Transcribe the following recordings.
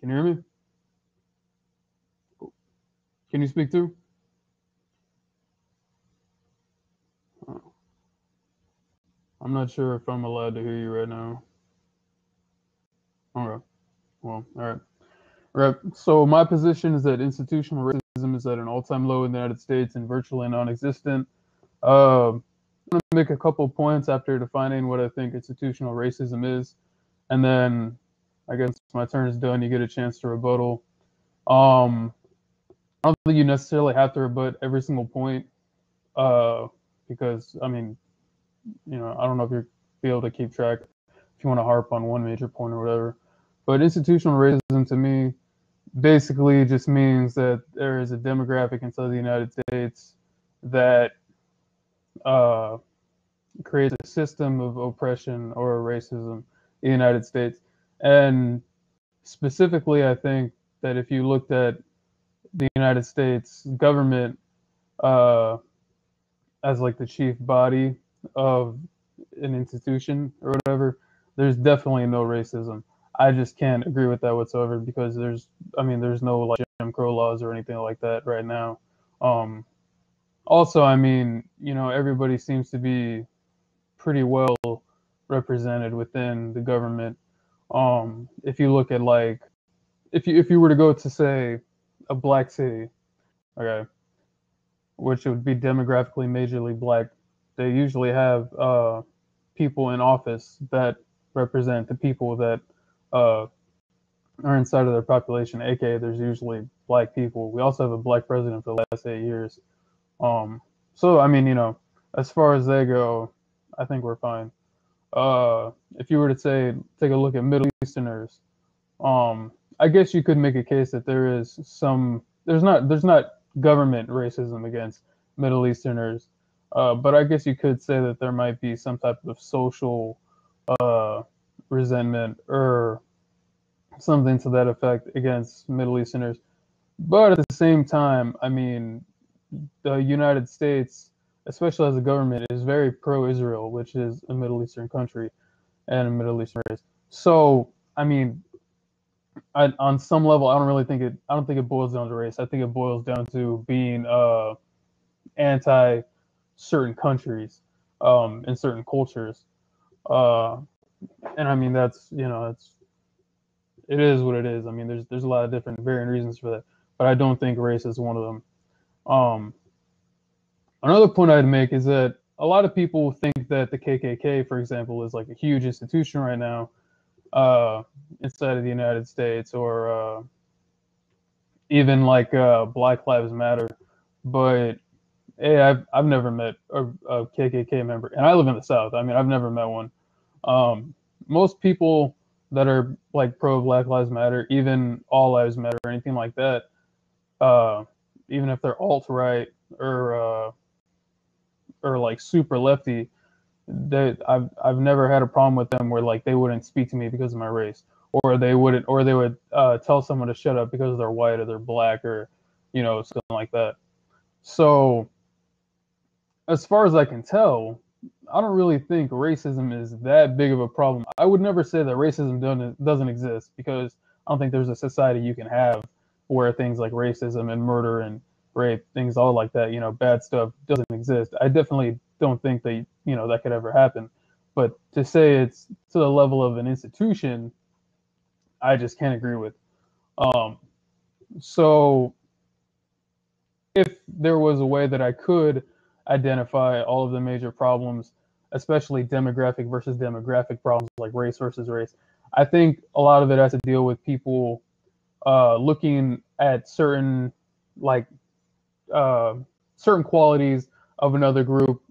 Can you hear me? Can you speak through? Uh, I'm not sure if I'm allowed to hear you right now. Okay. Well, all right. All right. So my position is that institutional racism is at an all-time low in the United States and virtually non-existent. I'm going to make a couple points after defining what I think institutional racism is, and then I guess my turn is done. You get a chance to rebuttal. Um, I don't think you necessarily have to rebut every single point, uh, because I mean, I don't know if you'll be able to keep track if you want to harp on one major point or whatever. But institutional racism to me basically just means that there is a demographic inside the United States that uh, creates a system of oppression or racism in the United States. And specifically, I think that if you looked at the United States government uh, as like the chief body of an institution or whatever, there's definitely no racism. I just can't agree with that whatsoever because there's no like Jim Crow laws or anything like that right now. Um, Also, I mean, everybody seems to be pretty well represented within the government. If you look at like, if you were to go to say a black city, okay, which would be demographically majorly black, they usually have people in office that represent the people that uh, are inside of their population. AKA, there's usually black people. We also have a black president for the last 8 years. Um, so I mean, as far as they go, I think we're fine. If you were to say take a look at Middle Easterners, I guess you could make a case that there's not government racism against Middle Easterners, but I guess you could say that there might be some type of social uh, resentment or something to that effect against Middle Easterners. But at the same time, I mean, the United States, especially as a government, is very pro-Israel, which is a Middle Eastern country and a Middle Eastern race. So, I mean, on some level, I don't really think it. I don't think it boils down to race. I think it boils down to being anti certain countries and certain cultures. Uh, and I mean, it is what it is. I mean, there's a lot of different varying reasons for that, but I don't think race is one of them. Um, Another point I'd make is that a lot of people think that the KKK, for example, is like a huge institution right now inside of the United States, or even like Black Lives Matter. But hey, I've never met a KKK member, and I live in the South. I mean, I've never met one. Most people that are like pro Black Lives Matter, even All Lives Matter, or anything like that, uh, even if they're alt right or like super lefty, I've never had a problem with them where like they wouldn't speak to me because of my race, or they would tell someone to shut up because they're white or they're black or something like that. So as far as I can tell, I don't really think racism is that big of a problem. I would never say that racism doesn't exist because I don't think there's a society you can have where things like racism and murder and rape, things all like that, bad stuff doesn't exist. I definitely don't think that, that could ever happen. But to say it's to the level of an institution, I just can't agree with. Um, so if there was a way that I could identify all of the major problems, especially demographic versus demographic problems like race versus race, I think a lot of it has to deal with people looking at like uh, certain qualities of another group,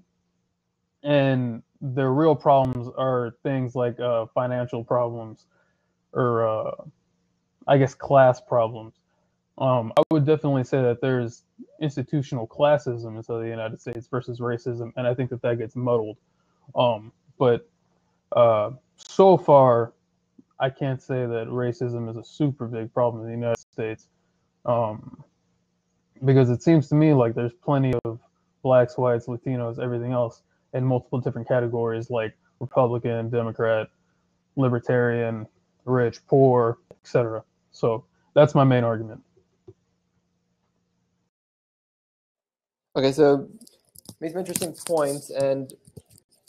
and their real problems are things like financial problems or I guess class problems. I would definitely say that there's institutional classism inside the United States versus racism, and I think that gets muddled. But so far, I can't say that racism is a super big problem in the United States, um, because it seems to me like there's plenty of blacks, whites, Latinos, everything else in multiple different categories like Republican, Democrat, Libertarian, rich, poor, etc. So that's my main argument. Okay, so makes some interesting points, and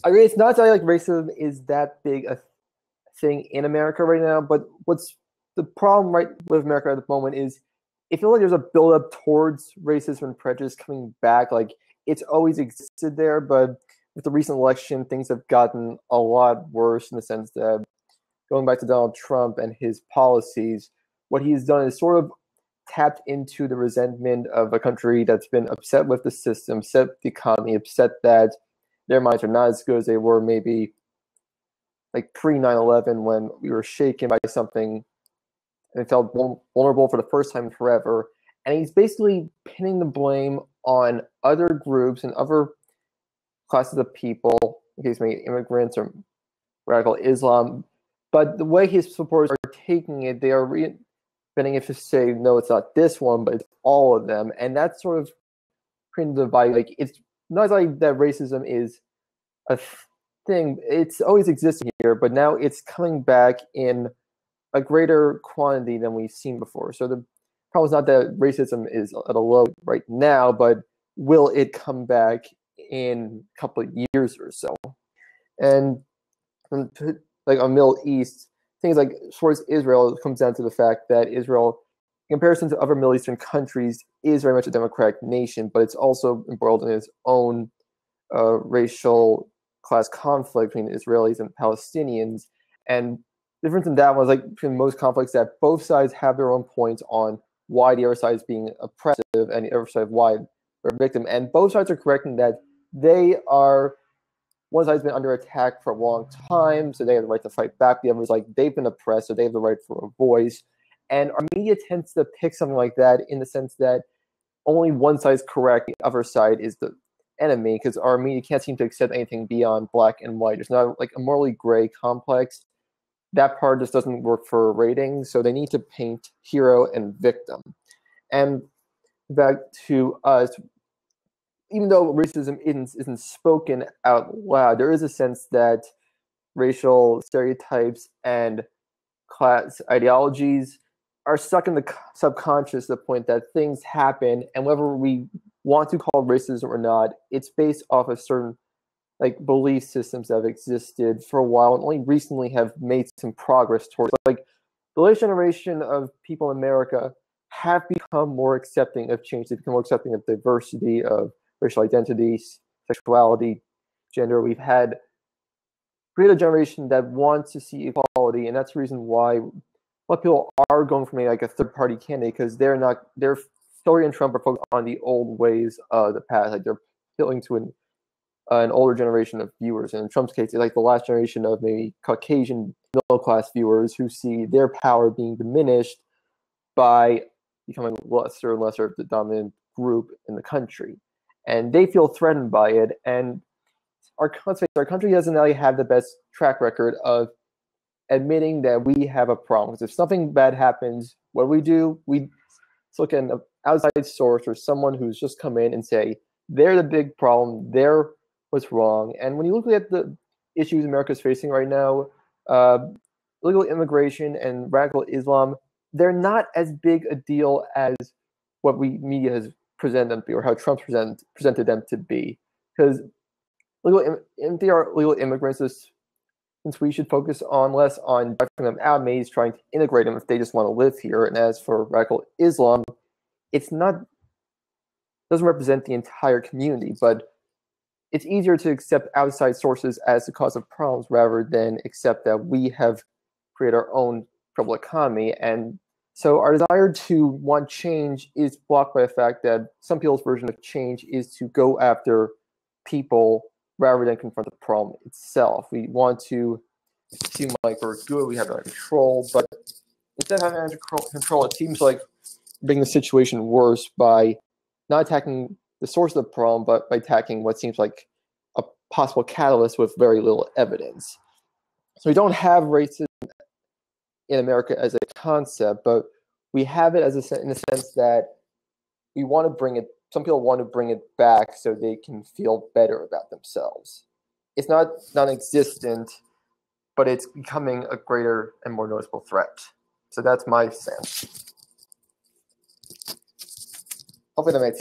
I mean, it's not that like racism is that big a thing in America right now, but what's the problem right with America at the moment is it feels like there's a buildup towards racism and prejudice coming back. Like it's always existed there, but with the recent election, things have gotten a lot worse in the sense that going back to Donald Trump and his policies, what he's done is sort of tapped into the resentment of a country that's been upset with the system, upset with the economy, upset that their minds are not as good as they were maybe like pre 9/11 when we were shaken by something and felt vulnerable for the first time forever. And he's basically pinning the blame on other groups and other classes of people, in case maybe immigrants or radical Islam. But the way his supporters are taking it, they are bending it to say, no, it's not this one, but it's all of them. And that's sort of creating the divide. Like, it's not like that racism is a thing. It's always existed here, but now it's coming back in a greater quantity than we've seen before. So the problem is not that racism is at a low right now, but will it come back in a couple of years or so? And like on Middle East, things like towards Israel, it comes down to the fact that Israel, in comparison to other Middle Eastern countries, is very much a democratic nation, but it's also embroiled in its own racial class conflict between Israelis and Palestinians. And the difference in that was like between most conflicts that both sides have their own points on why the other side is being oppressive and the other side why they're a victim. And both sides are correcting that one side's been under attack for a long time, so they have the right to fight back. The other's like, they've been oppressed, so they have the right for a voice. And our media tends to pick something like that in the sense that only one side is correct, the other side is the enemy, because our media can't seem to accept anything beyond black and white. There's not like a morally gray complex. That part just doesn't work for ratings, so they need to paint hero and victim. And back to us, even though racism isn't spoken out loud, there is a sense that racial stereotypes and class ideologies are stuck in the subconscious to the point that things happen, and whether we want to call it racism or not, it's based off of certain like belief systems that have existed for a while and only recently have made some progress towards. Like the latest generation of people in America have become more accepting of change. They've become more accepting of diversity, of racial identities, sexuality, gender. We've had created a generation that wants to see equality, and that's the reason why a lot of people are going for maybe like a third-party candidate, because their Hillary and Trump are focused on the old ways of the past. Like they're appealing to an older generation of viewers. And in Trump's case, it's like the last generation of maybe Caucasian middle-class viewers who see their power being diminished by becoming lesser and lesser of the dominant group in the country. And they feel threatened by it. And our country doesn't really have the best track record of admitting that we have a problem. Because if something bad happens, what do? We look at an outside source or someone who's just come in and say, they're the big problem, they're what's wrong. And when you look at the issues America's facing right now, illegal immigration and radical Islam, they're not as big a deal as what media has presented them to be, or how Trump presented them to be. Because if they are legal immigrants, since we should focus on less on driving them out, maybe trying to integrate them if they just want to live here. And as for radical Islam, doesn't represent the entire community, but it's easier to accept outside sources as the cause of problems rather than accept that we have created our own troubled economy. And so our desire to want change is blocked by the fact that some people's version of change is to go after people rather than confront the problem itself. We want to seem like we're good, we have it under control, but instead of having it under control, it seems like making the situation worse by not attacking the source of the problem, but by attacking what seems like a possible catalyst with very little evidence. So we don't have racism in America as a concept, but we have it in the sense that we want to bring it. Some people want to bring it back so they can feel better about themselves. It's not non-existent, but it's becoming a greater and more noticeable threat. So that's my stance. Hopefully that makes